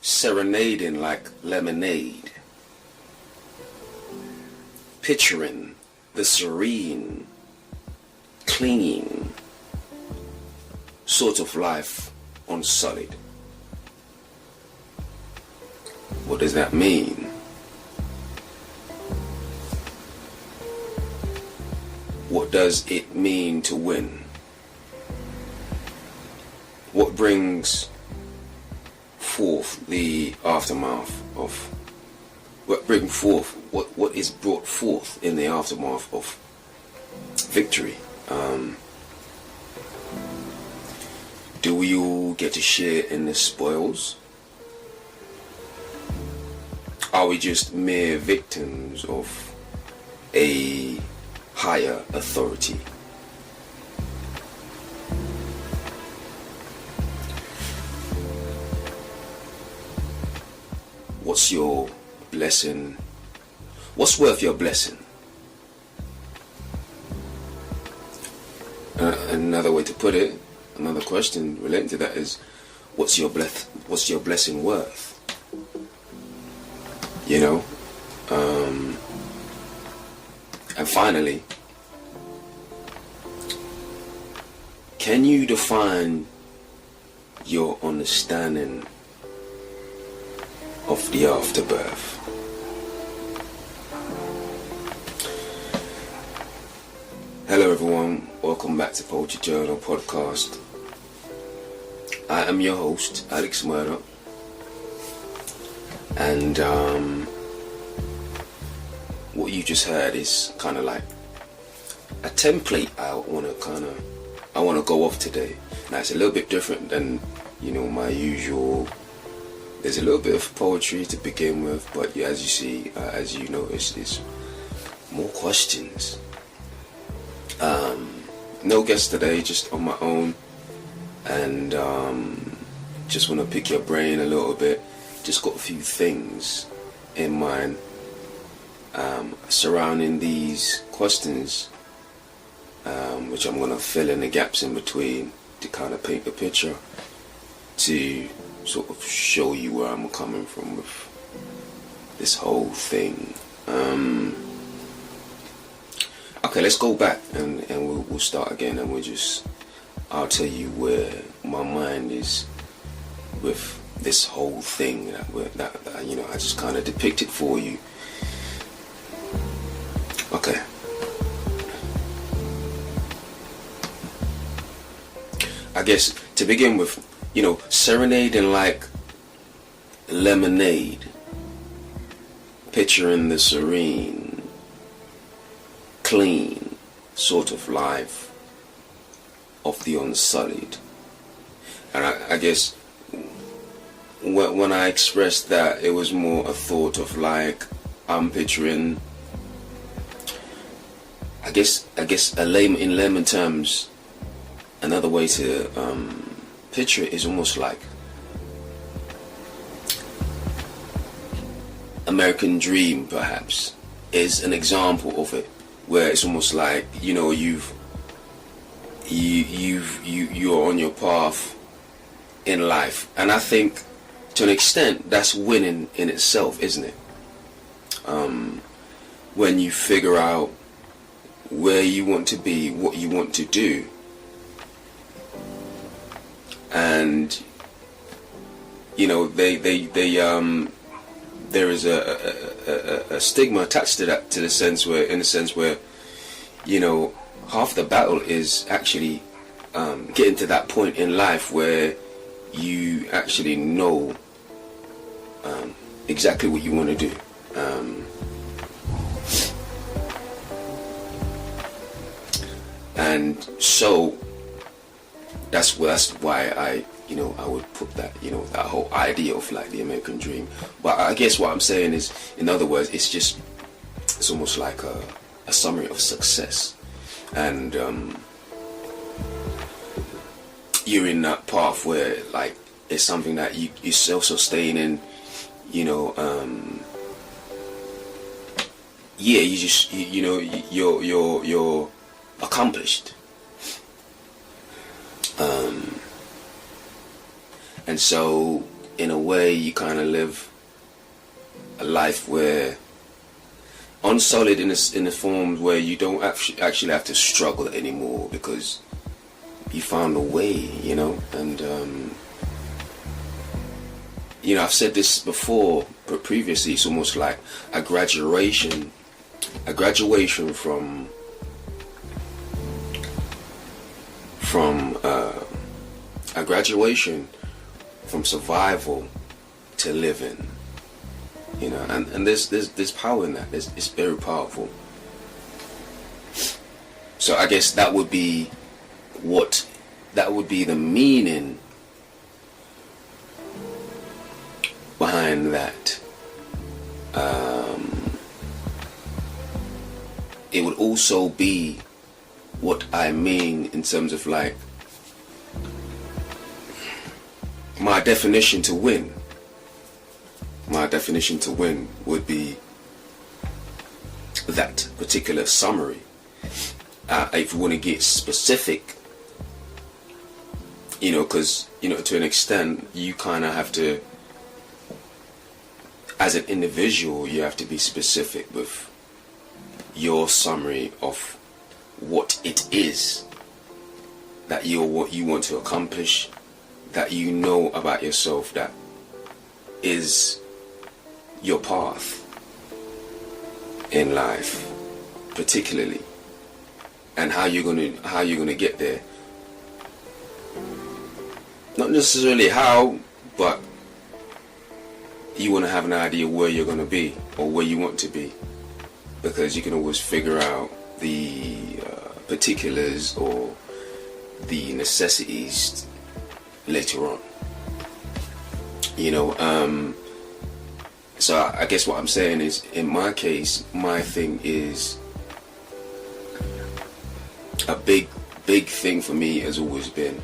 serenading like lemonade, picturing the serene, clean sort of life on solid. What does that mean? What does it mean to win? What brings forth the aftermath of what is brought forth in the aftermath of victory? Do we all get to share in the spoils? Are we just mere victims of a higher authority? What's your blessing? What's worth your blessing? Another way to put it, another question relating to that is, what's your blessing worth? You know? And finally, can you define your understanding of the afterbirth? Hello everyone, welcome back to Poetry Journal Podcast. I am your host, Alex Murdock, and what you just heard is kind of like a template I want to go off today. Now it's a little bit different than, my usual. There's a little bit of poetry to begin with, but as you see, as you notice, there's more questions. No guest today, just on my own, and just want to pick your brain a little bit. Just got a few things in mind surrounding these questions, which I'm going to fill in the gaps in between to kind of paint the picture, to sort of show you where I'm coming from with this whole thing. Okay, let's go back and we'll start again, and I'll tell you where my mind is with this whole thing that I just kind of depicted for you. Okay. I guess to begin with, serenading like lemonade, picturing the serene, clean sort of life of the unsullied. And I guess when I expressed that, it was more a thought of like, I'm picturing, I guess in layman terms, another way to picture it is almost like American Dream, perhaps, is an example of it, where it's almost like, you're on your path in life. And I think to an extent that's winning in itself, isn't it? When you figure out where you want to be, what you want to do, and there is a stigma attached to that, in the sense where half the battle is actually getting to that point in life where you actually know exactly what you want to do. And so that's why I would put that, that whole idea of like the American Dream. But I guess what I'm saying is, in other words, it's almost like a summary of success. And you're in that path where like it's something that you're self-sustaining, you're accomplished. And so in a way you kind of live a life where unsolid in the form where you don't actually have to struggle anymore because you found a way, you know. And you know, I've said this before, but previously, it's almost like a graduation from a graduation from survival to living, you know. And there's power in that. It's very powerful. So I guess that would be the meaning behind that. It would also be what I mean in terms of like my definition to win. My definition to win would be that particular summary. If you want to get specific, you know, because, you know, to an extent, you kind of have to, as an individual, you have to be specific with your summary of what it is that you want to accomplish, that you know about yourself, that is your path in life, particularly, and how you're gonna get there. Not necessarily how, but you want to have an idea where you're going to be or where you want to be, because you can always figure out the particulars or the necessities later on, you know. So I guess what I'm saying is, in my case, my thing is a big thing for me has always been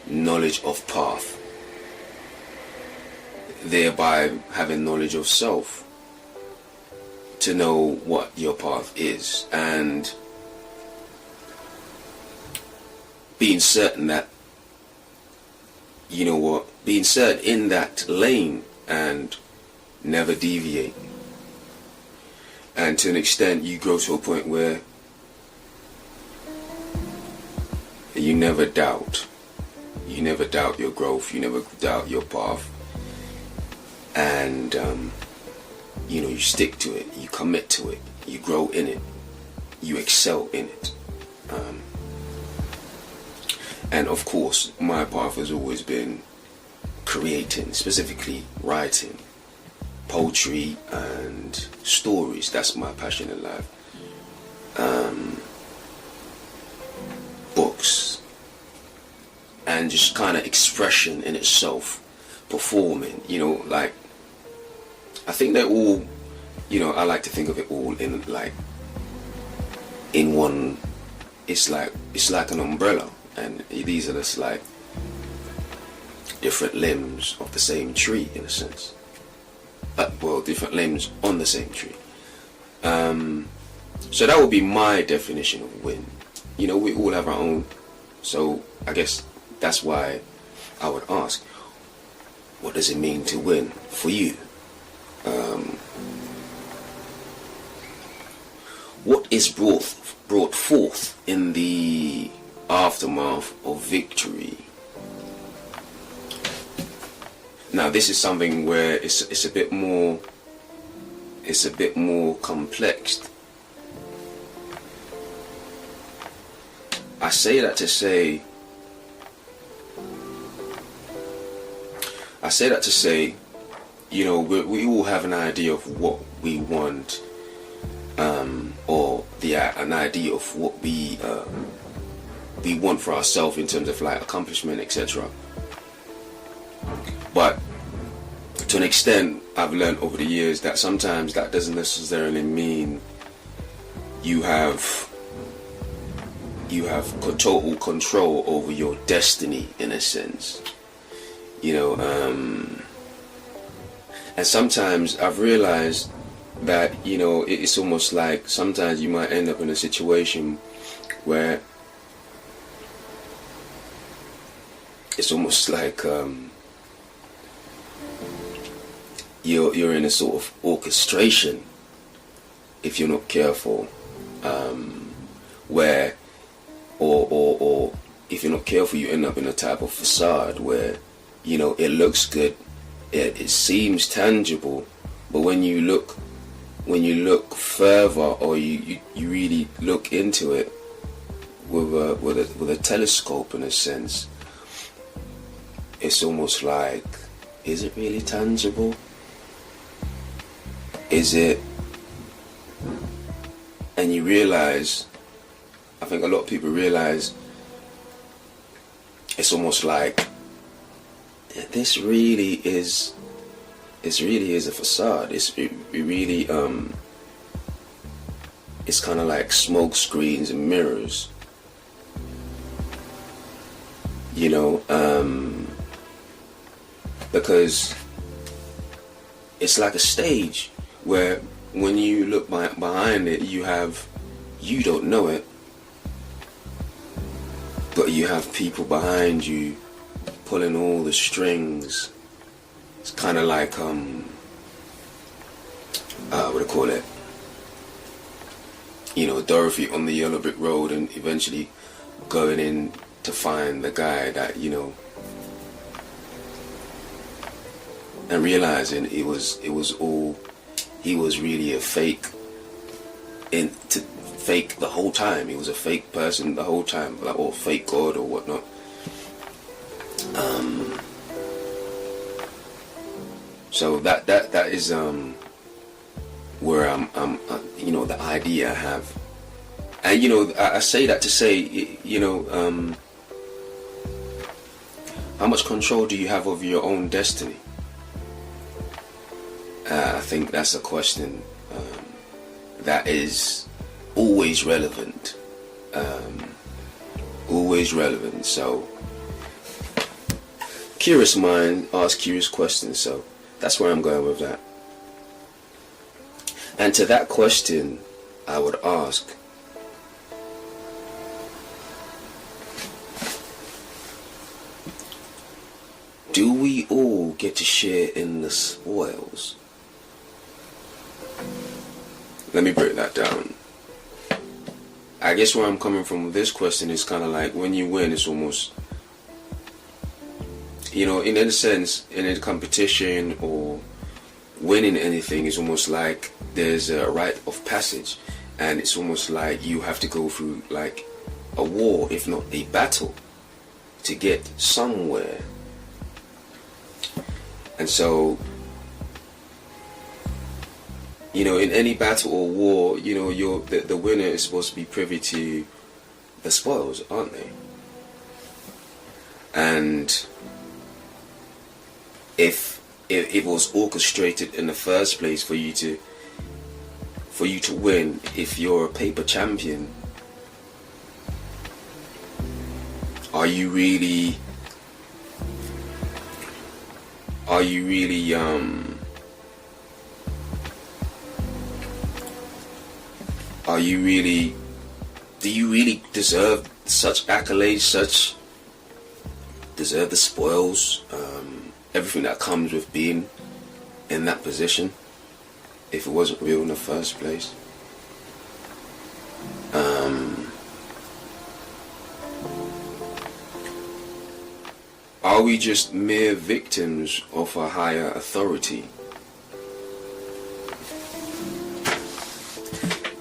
knowledge of path, thereby having knowledge of self, to know what your path is, and being certain that, you know what, being certain in that lane and never deviate. And to an extent, you grow to a point where you never doubt your growth, you never doubt your path, and you know, you stick to it, you commit to it, you grow in it, you excel in it. And of course, my path has always been creating, specifically writing poetry and stories. That's my passion in life. Books, and just kind of expression in itself, performing, you know, like, I think they're all, you know, I like to think of it all in like, in one, it's like an umbrella, and these are just like different limbs of the same tree, in a sense. Well, different limbs on the same tree. So that would be my definition of win. You know, we all have our own. So I guess that's why I would ask, what does it mean to win for you? What is brought forth in the aftermath of victory? Now, this is something where it's a bit more complex. I say that to say, you know, we all have an idea of what we want, or an idea of what we want for ourselves in terms of like accomplishment, etc. But to an extent, I've learned over the years that sometimes that doesn't necessarily mean you have total control over your destiny, in a sense, you know. And sometimes I've realized that, you know, it's almost like sometimes you might end up in a situation where it's almost like you're in a sort of orchestration if you're not careful, where or if you're not careful, you end up in a type of facade where, you know, it looks good, it seems tangible, but when you look further, or you really look into it with a telescope, in a sense, it's almost like, is it really tangible? Is it? And you realize, I think a lot of people realize, it's almost like this really is, it really is a facade. It really it's kind of like smoke screens and mirrors, you know, because it's like a stage where when you look behind it, you don't know it, but you have people behind you pulling all the strings. It's kind of like what do you call it? You know, Dorothy on the yellow brick road, and eventually going in to find the guy that, you know, and realizing it was all, he was really a fake, fake the whole time. He was a fake person the whole time, like, or fake God or whatnot. So that is where I'm you know, the idea I have, and you know, I say that to say, you know, how much control do you have over your own destiny? I think that's a question that is always relevant, always relevant. So curious mind asks curious questions, so that's where I'm going with that. And to that question, I would ask, do we all get to share in the spoils? Let me break that down. I guess where I'm coming from with this question is kind of like, when you win, it's almost, you know, in a sense, in a competition or winning anything is almost like there's a rite of passage, and it's almost like you have to go through like a war, if not a battle, to get somewhere. And so, you know, in any battle or war, you know, the winner is supposed to be privy to the spoils, aren't they? And if it was orchestrated in the first place for you to win, if you're a paper champion, are you really do you really deserve such accolades, deserve the spoils, everything that comes with being in that position, if it wasn't real in the first place? Are we just mere victims of a higher authority?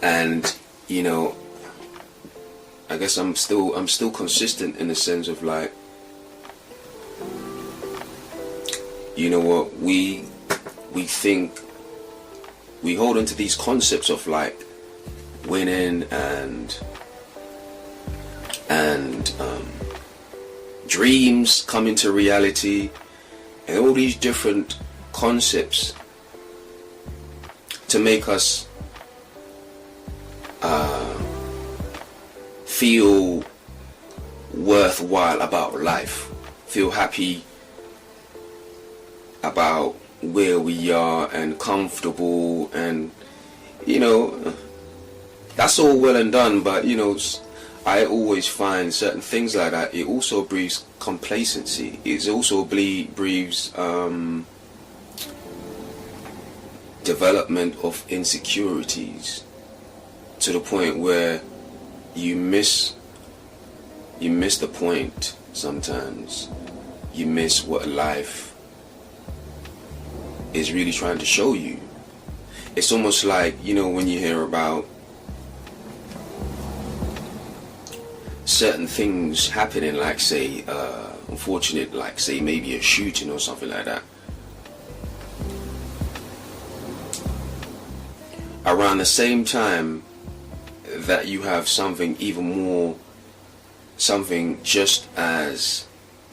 And, you know, I guess I'm still consistent in the sense of like, you know what, we think, we hold on to these concepts of like winning and dreams come into reality, and all these different concepts to make us feel worthwhile about life, feel happy about where we are and comfortable, and you know, that's all well and done, but you know, I always find certain things like that, it also breeds complacency. It also breeds development of insecurities to the point where you miss the point sometimes. You miss what life is really trying to show you. It's almost like, when you hear about certain things happening, like say, unfortunate, like say maybe a shooting or something like that. Around the same time that you have something even more, something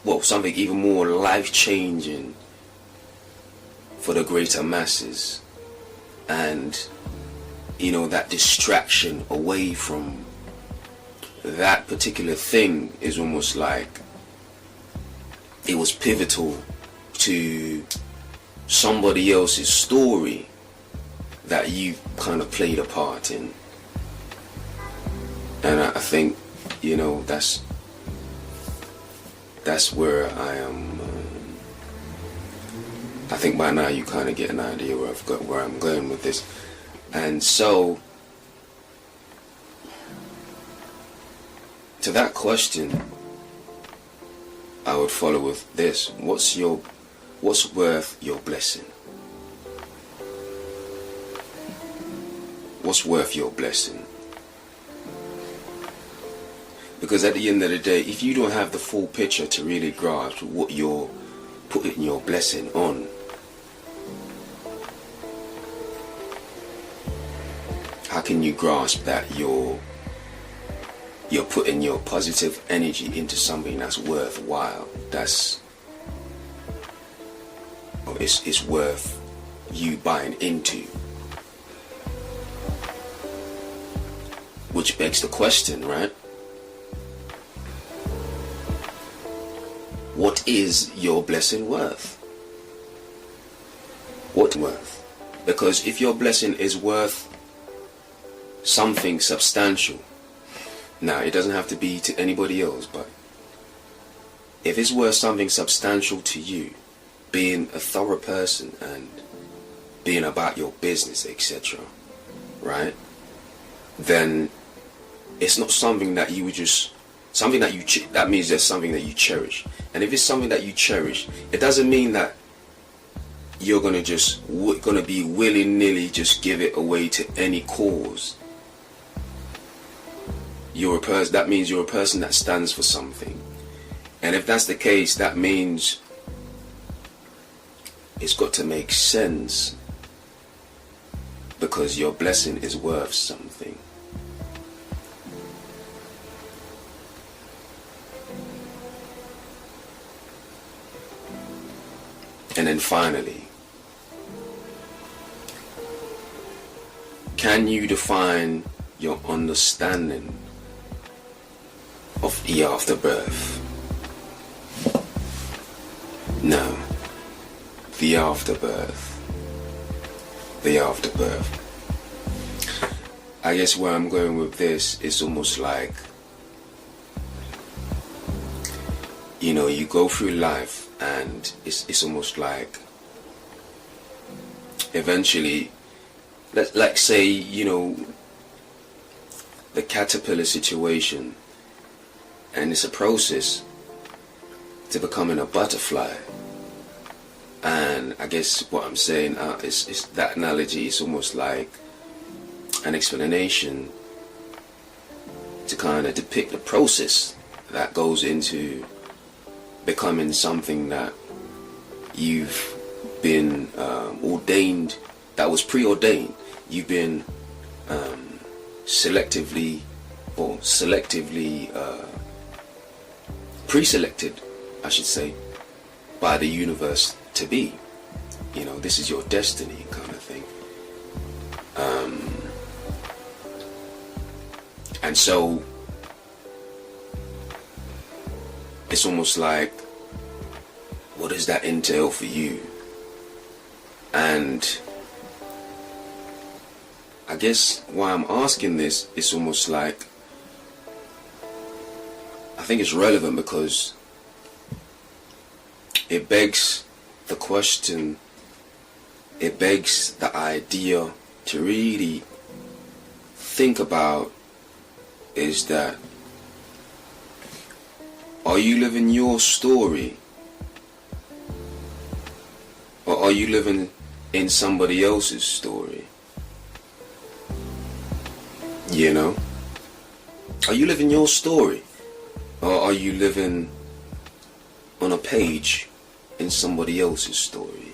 even more life-changing for the greater masses, and that distraction away from that particular thing is almost like it was pivotal to somebody else's story that you kind of played a part in. And I think that's where I am. I think by now you kind of get an idea where I'm going with this. And so, to that question, I would follow with this: what's worth your blessing? What's worth your blessing? Because at the end of the day, if you don't have the full picture to really grasp what you're putting your blessing on, how can you grasp that you're putting your positive energy into something that's worthwhile, it's worth you buying into? Which begs the question, right? What is your blessing worth? What worth? Because if your blessing is worth something substantial, now it doesn't have to be to anybody else, but if it's worth something substantial to you, being a thorough person and being about your business, etc., right? Then it's not something that you would just, something that that means there's something that you cherish. And if it's something that you cherish, it doesn't mean that you're gonna be willy-nilly just give it away to any cause. That means you're a person that stands for something. And if that's the case, that means it's got to make sense, because your blessing is worth something. And then finally, can you define your understanding of the afterbirth? No. The afterbirth. The afterbirth. I guess where I'm going with this is almost like, you go through life and it's almost like eventually, like say, the caterpillar situation, and it's a process to becoming a butterfly. And I guess what I'm saying is that analogy is almost like an explanation to kind of depict the process that goes into becoming something that you've been ordained, that was preordained. You've been pre-selected, I should say, by the universe to be. This is your destiny kind of thing. And so it's almost like, what does that entail for you? And I guess why I'm asking this is almost like, I think it's relevant because it begs the question it begs the idea to really think about is that, are you living your story, or are you living in somebody else's story? You know? Are you living your story, or are you living on a page in somebody else's story?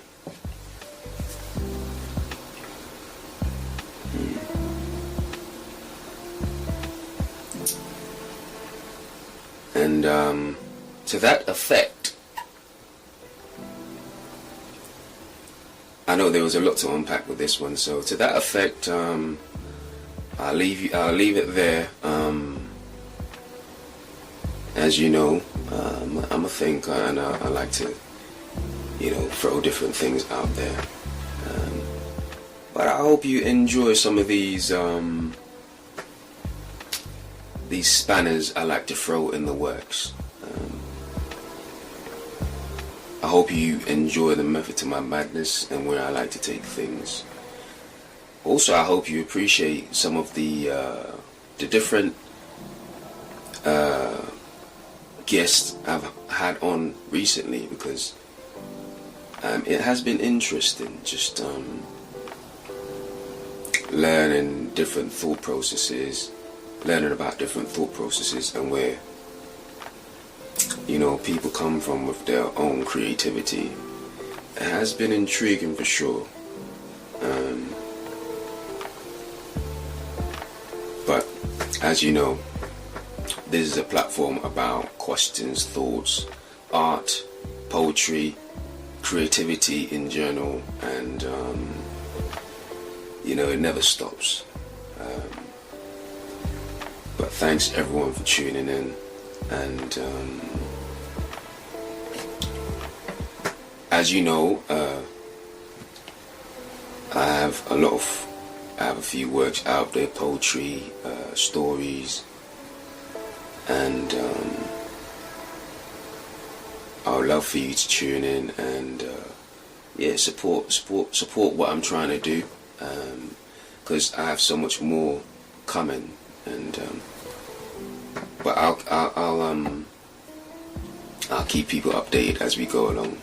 And to that effect, I know there was a lot to unpack with this one, so to that effect, I'll leave it there. As you know, I'm a thinker, and I like to, throw different things out there. But I hope you enjoy some of these spanners I like to throw in the works. I hope you enjoy the method to my madness and where I like to take things. Also, I hope you appreciate some of the different guests I've had on recently, because it has been interesting just learning different thought processes, learning about different thought processes and where people come from with their own creativity. It has been intriguing for sure. But as you know, this is a platform about questions, thoughts, art, poetry, creativity in general, and it never stops. But thanks everyone for tuning in, and as you know, I have a few works out there, poetry, stories, and I would love for you to tune in and support what I'm trying to do, because I have so much more coming, and but I'll keep people updated as we go along.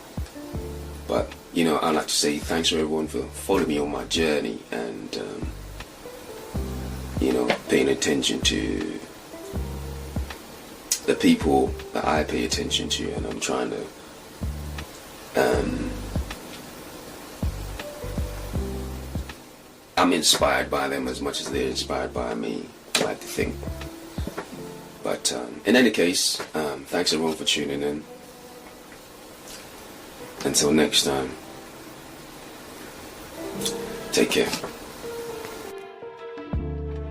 But I'd like to say thanks to everyone for following me on my journey, and paying attention to the people that I pay attention to, and I'm trying to I'm inspired by them as much as they're inspired by me, I like to think. But in any case, thanks everyone for tuning in. Until next time, take care.